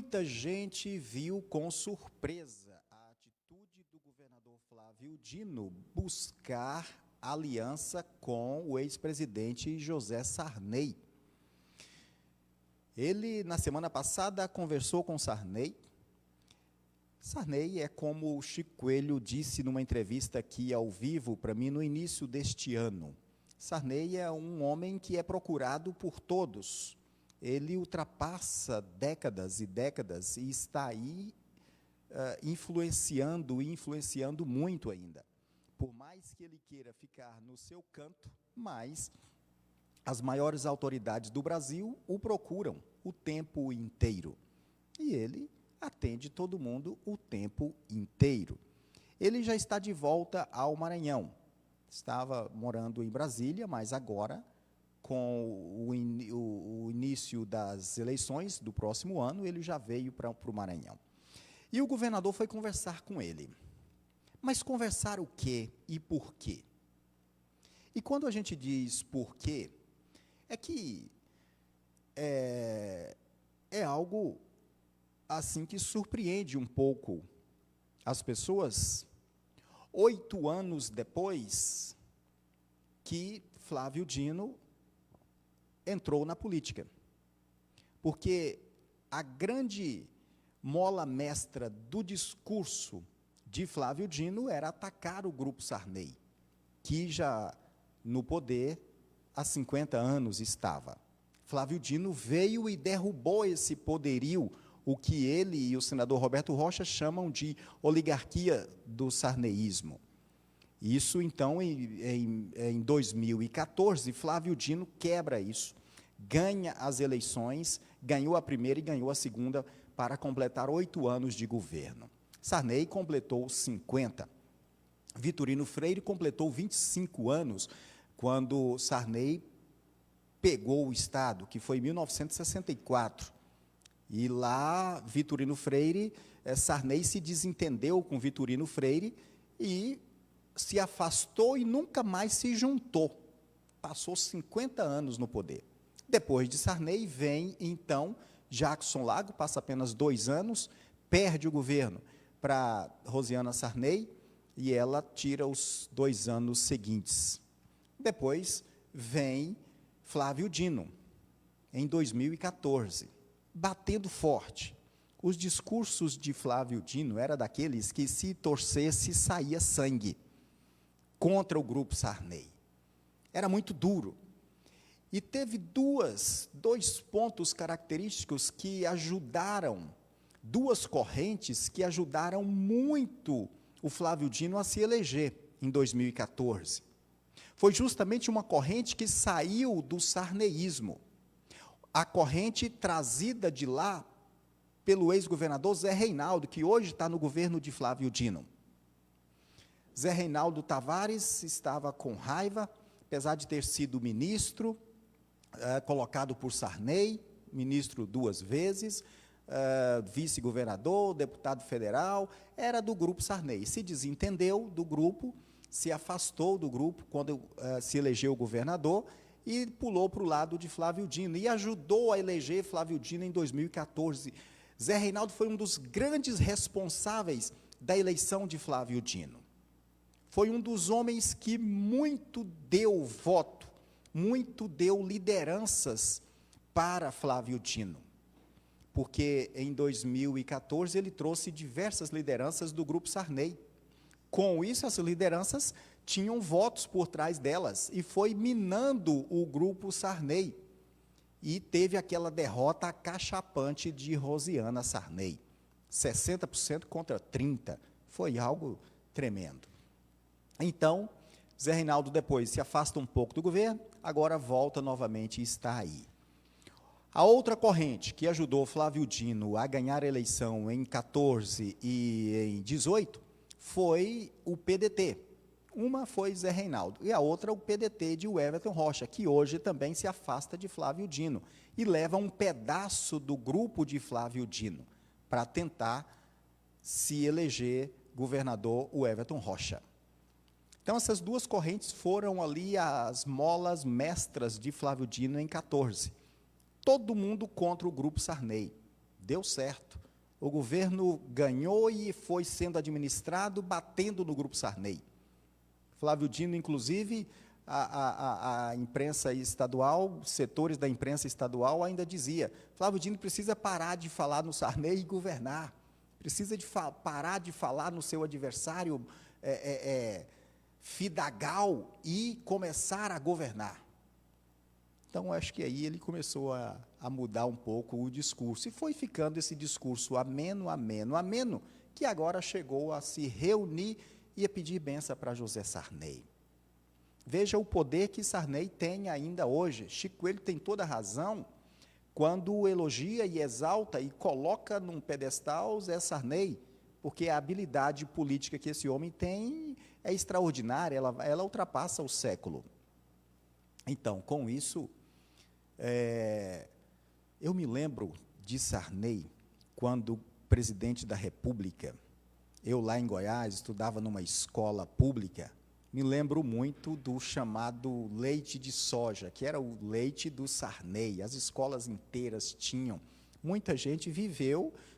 Muita gente viu com surpresa a atitude do governador Flávio Dino buscar aliança com o ex-presidente José Sarney. Ele, na semana passada, conversou com Sarney. Sarney é como o Chico Coelho disse numa entrevista aqui ao vivo para mim no início deste ano. Sarney é um homem que é procurado por todos. Ele ultrapassa décadas e décadas e está aí influenciando muito ainda. Por mais que ele queira ficar no seu canto, mas as maiores autoridades do Brasil o procuram o tempo inteiro. E ele atende todo mundo o tempo inteiro. Ele já está de volta ao Maranhão. Estava morando em Brasília, mas agora, com o início das eleições do próximo ano, ele já veio para o Maranhão. E o governador foi conversar com ele. Mas conversar o quê e por quê? E quando a gente diz por quê, é que é algo assim que surpreende um pouco as pessoas. 8 anos depois que Flávio Dino entrou na política. Porque a grande mola mestra do discurso de Flávio Dino era atacar o Grupo Sarney, que já no poder há 50 anos estava. Flávio Dino veio e derrubou esse poderio, o que ele e o senador Roberto Rocha chamam de oligarquia do sarneísmo. Isso, então, em 2014, Flávio Dino quebra isso, ganha as eleições, ganhou a primeira e ganhou a segunda para completar 8 anos de governo. Sarney completou 50. Vitorino Freire completou 25 anos, quando Sarney pegou o Estado, que foi em 1964. E lá, Vitorino Freire, Sarney se desentendeu com Vitorino Freire e se afastou e nunca mais se juntou. Passou 50 anos no poder. Depois de Sarney, vem, então, Jackson Lago, passa apenas 2 anos, perde o governo para Rosiana Sarney, e ela tira os 2 anos seguintes. Depois, vem Flávio Dino, em 2014, batendo forte. Os discursos de Flávio Dino eram daqueles que, se torcesse, saía sangue contra o Grupo Sarney. Era muito duro. E teve dois pontos característicos que ajudaram, 2 correntes que ajudaram muito o Flávio Dino a se eleger em 2014. Foi justamente uma corrente que saiu do sarneísmo. A corrente trazida de lá pelo ex-governador Zé Reinaldo, que hoje está no governo de Flávio Dino. Zé Reinaldo Tavares estava com raiva, apesar de ter sido ministro, colocado por Sarney, ministro 2 vezes, vice-governador, deputado federal, era do Grupo Sarney. Se desentendeu do grupo, se afastou do grupo quando se elegeu governador e pulou para o lado de Flávio Dino e ajudou a eleger Flávio Dino em 2014. Zé Reinaldo foi um dos grandes responsáveis da eleição de Flávio Dino. Foi um dos homens que muito deu voto, muito deu lideranças para Flávio Dino, porque em 2014 ele trouxe diversas lideranças do Grupo Sarney. Com isso, essas lideranças tinham votos por trás delas, e foi minando o Grupo Sarney. E teve aquela derrota acachapante de Rosiana Sarney, 60% contra 30%, foi algo tremendo. Então, Zé Reinaldo depois se afasta um pouco do governo, agora volta novamente e está aí. A outra corrente que ajudou Flávio Dino a ganhar a eleição em 14 e em 18 foi o PDT. Uma foi Zé Reinaldo e a outra o PDT de Everton Rocha, que hoje também se afasta de Flávio Dino e leva um pedaço do grupo de Flávio Dino para tentar se eleger governador o Everton Rocha. Então, essas 2 correntes foram ali as molas mestras de Flávio Dino em 14. Todo mundo contra o Grupo Sarney, deu certo. O governo ganhou e foi sendo administrado batendo no Grupo Sarney. Flávio Dino, inclusive, a imprensa estadual, setores da imprensa estadual ainda dizia, Flávio Dino precisa parar de falar no Sarney e governar, precisa de parar de falar no seu adversário Fidagal e começar a governar. Então, acho que aí ele começou a mudar um pouco o discurso, e foi ficando esse discurso ameno, que agora chegou a se reunir e a pedir bênção para José Sarney. Veja o poder que Sarney tem ainda hoje. Chico Coelho tem toda a razão quando o elogia e exalta e coloca num pedestal Zé Sarney, porque a habilidade política que esse homem tem é extraordinária, ela ultrapassa o século. Então, com isso, eu me lembro de Sarney, quando presidente da República, eu lá em Goiás, estudava numa escola pública, me lembro muito do chamado leite de soja, que era o leite do Sarney, as escolas inteiras tinham. Muita gente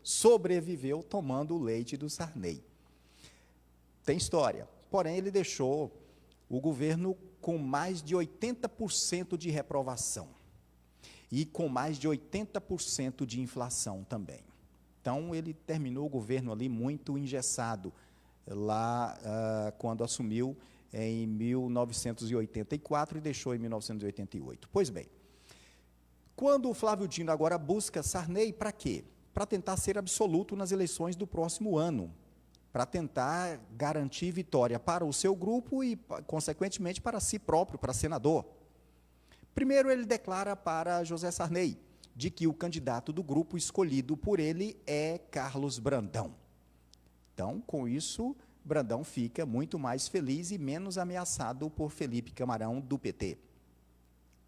sobreviveu tomando o leite do Sarney. Tem história, porém ele deixou o governo com mais de 80% de reprovação e com mais de 80% de inflação também. Então, ele terminou o governo ali muito engessado, lá quando assumiu em 1984 e deixou em 1988. Pois bem, quando o Flávio Dino agora busca Sarney, para quê? Para tentar ser absoluto nas eleições do próximo ano, para tentar garantir vitória para o seu grupo e, consequentemente, para si próprio, para senador. Primeiro, ele declara para José Sarney de que o candidato do grupo escolhido por ele é Carlos Brandão. Então, com isso, Brandão fica muito mais feliz e menos ameaçado por Felipe Camarão, do PT.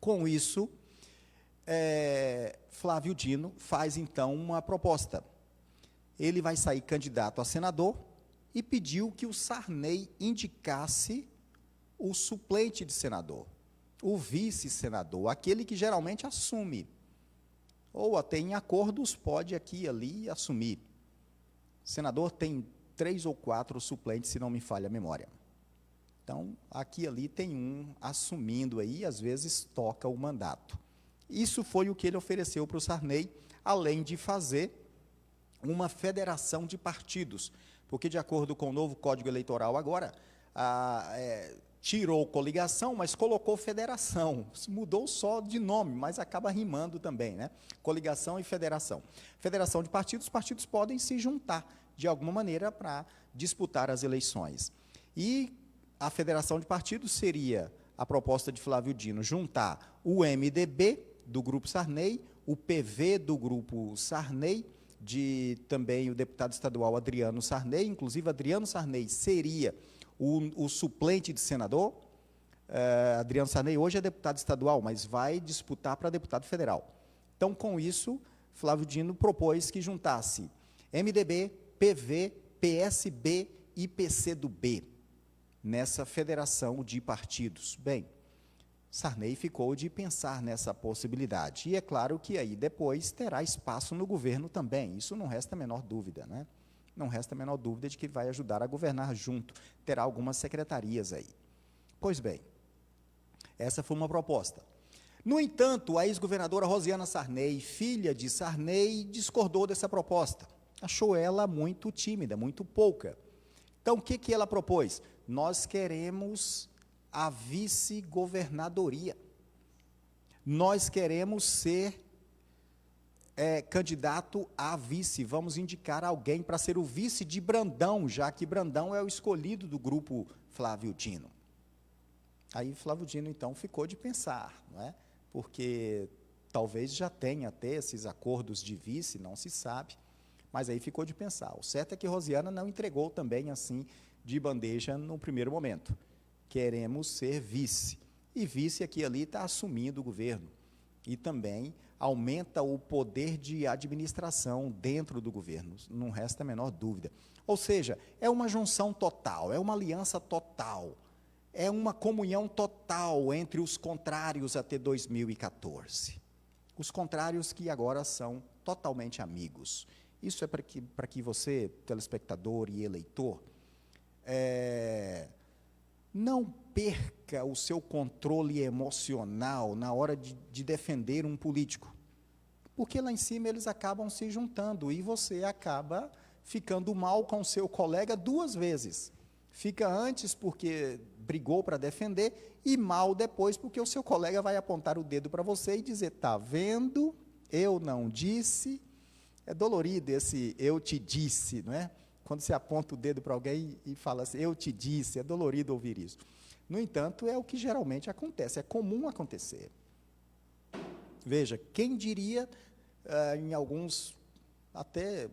Com isso, Flávio Dino faz, então, uma proposta. Ele vai sair candidato a senador e pediu que o Sarney indicasse o suplente de senador, o vice-senador, aquele que geralmente assume, ou até em acordos pode aqui e ali assumir. O senador tem 3 ou 4 suplentes, se não me falha a memória. Então, aqui e ali tem um assumindo aí, às vezes toca o mandato. Isso foi o que ele ofereceu para o Sarney, além de fazer uma federação de partidos, porque, de acordo com o novo Código Eleitoral agora, tirou coligação, mas colocou federação. Mudou só de nome, mas acaba rimando também, né? Coligação e federação. Federação de partidos, os partidos podem se juntar, de alguma maneira, para disputar as eleições. E a federação de partidos seria a proposta de Flávio Dino, juntar o MDB, do Grupo Sarney, o PV, do Grupo Sarney, também o deputado estadual Adriano Sarney, inclusive Adriano Sarney seria o suplente de senador. Adriano Sarney hoje é deputado estadual, mas vai disputar para deputado federal. Então, com isso, Flávio Dino propôs que juntasse MDB, PV, PSB e PCdoB nessa federação de partidos. Bem, Sarney ficou de pensar nessa possibilidade. E é claro que aí depois terá espaço no governo também. Isso não resta a menor dúvida, né? Não resta a menor dúvida de que vai ajudar a governar junto. Terá algumas secretarias aí. Pois bem, essa foi uma proposta. No entanto, a ex-governadora Rosiana Sarney, filha de Sarney, discordou dessa proposta. Achou ela muito tímida, muito pouca. Então, o que ela propôs? Nós queremos a vice-governadoria. Nós queremos ser candidato a vice. Vamos indicar alguém para ser o vice de Brandão, já que Brandão é o escolhido do grupo Flávio Dino. Aí Flávio Dino, então, ficou de pensar, não é? Porque talvez já tenha até esses acordos de vice, não se sabe, mas aí ficou de pensar. O certo é que Rosiana não entregou também assim de bandeja no primeiro momento. Queremos ser vice. E vice aqui e ali está assumindo o governo. E também aumenta o poder de administração dentro do governo, não resta a menor dúvida. Ou seja, é uma junção total, é uma aliança total, é uma comunhão total entre os contrários até 2014. Os contrários que agora são totalmente amigos. Isso é para que você, telespectador e eleitor, não perca o seu controle emocional na hora de defender um político. Porque lá em cima eles acabam se juntando e você acaba ficando mal com o seu colega duas vezes. Fica antes porque brigou para defender e mal depois porque o seu colega vai apontar o dedo para você e dizer, tá vendo, eu não disse. É dolorido esse eu te disse, não é? Quando você aponta o dedo para alguém e fala assim, eu te disse, é dolorido ouvir isso. No entanto, é o que geralmente acontece, é comum acontecer. Veja, quem diria, em alguns, até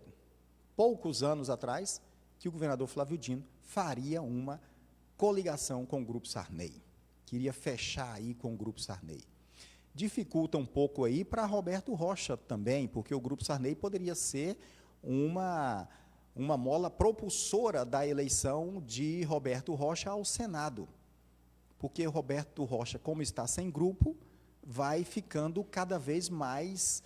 poucos anos atrás, que o governador Flávio Dino faria uma coligação com o Grupo Sarney, queria fechar aí com o Grupo Sarney. Dificulta um pouco aí para Roberto Rocha também, porque o Grupo Sarney poderia ser uma mola propulsora da eleição de Roberto Rocha ao Senado, porque Roberto Rocha, como está sem grupo, vai ficando cada vez mais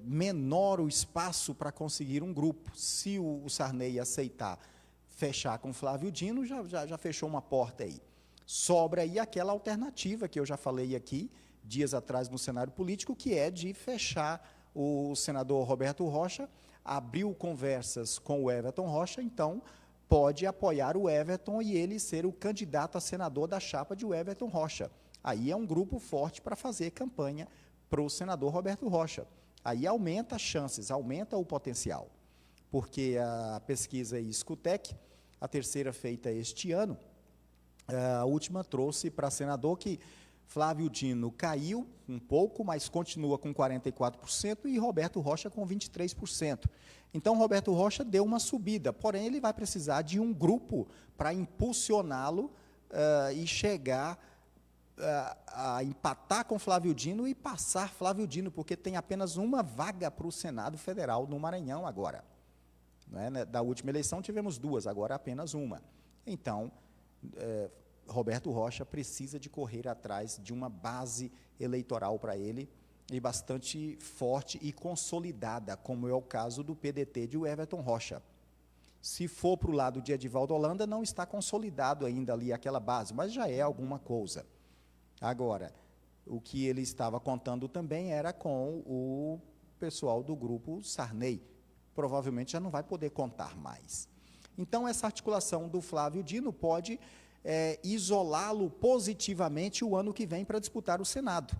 menor o espaço para conseguir um grupo. Se o Sarney aceitar fechar com Flávio Dino, já fechou uma porta aí. Sobra aí aquela alternativa que eu já falei aqui, dias atrás no cenário político, que é de fechar o senador Roberto Rocha, abriu conversas com o Everton Rocha, então pode apoiar o Everton e ele ser o candidato a senador da chapa de Everton Rocha. Aí é um grupo forte para fazer campanha para o senador Roberto Rocha. Aí aumenta as chances, aumenta o potencial. Porque a pesquisa Escutec, a terceira feita este ano, a última trouxe para senador que Flávio Dino caiu um pouco, mas continua com 44%, e Roberto Rocha com 23%. Então, Roberto Rocha deu uma subida, porém, ele vai precisar de um grupo para impulsioná-lo e chegar a empatar com Flávio Dino e passar Flávio Dino, porque tem apenas uma vaga para o Senado Federal no Maranhão agora. Né? Da última eleição tivemos duas, agora apenas uma. Então, Roberto Rocha precisa de correr atrás de uma base eleitoral para ele, e bastante forte e consolidada, como é o caso do PDT de Everton Rocha. Se for para o lado de Edivaldo Holanda, não está consolidado ainda ali aquela base, mas já é alguma coisa. Agora, o que ele estava contando também era com o pessoal do grupo Sarney. Provavelmente já não vai poder contar mais. Então, essa articulação do Flávio Dino pode isolá-lo positivamente o ano que vem para disputar o Senado,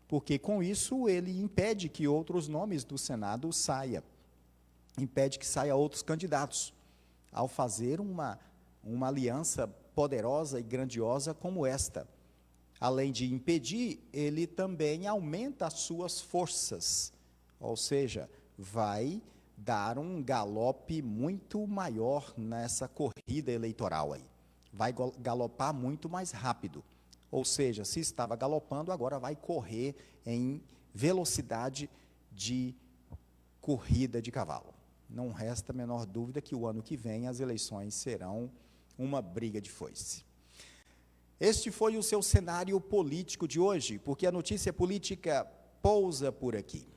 porque com isso ele impede que outros nomes do Senado saiam, impede que saia outros candidatos, ao fazer uma aliança poderosa e grandiosa como esta. Além de impedir, ele também aumenta as suas forças, ou seja, vai dar um galope muito maior nessa corrida eleitoral aí. Vai galopar muito mais rápido. Ou seja, se estava galopando, agora vai correr em velocidade de corrida de cavalo. Não resta a menor dúvida que o ano que vem as eleições serão uma briga de foice. Este foi o seu cenário político de hoje, porque a notícia política pousa por aqui.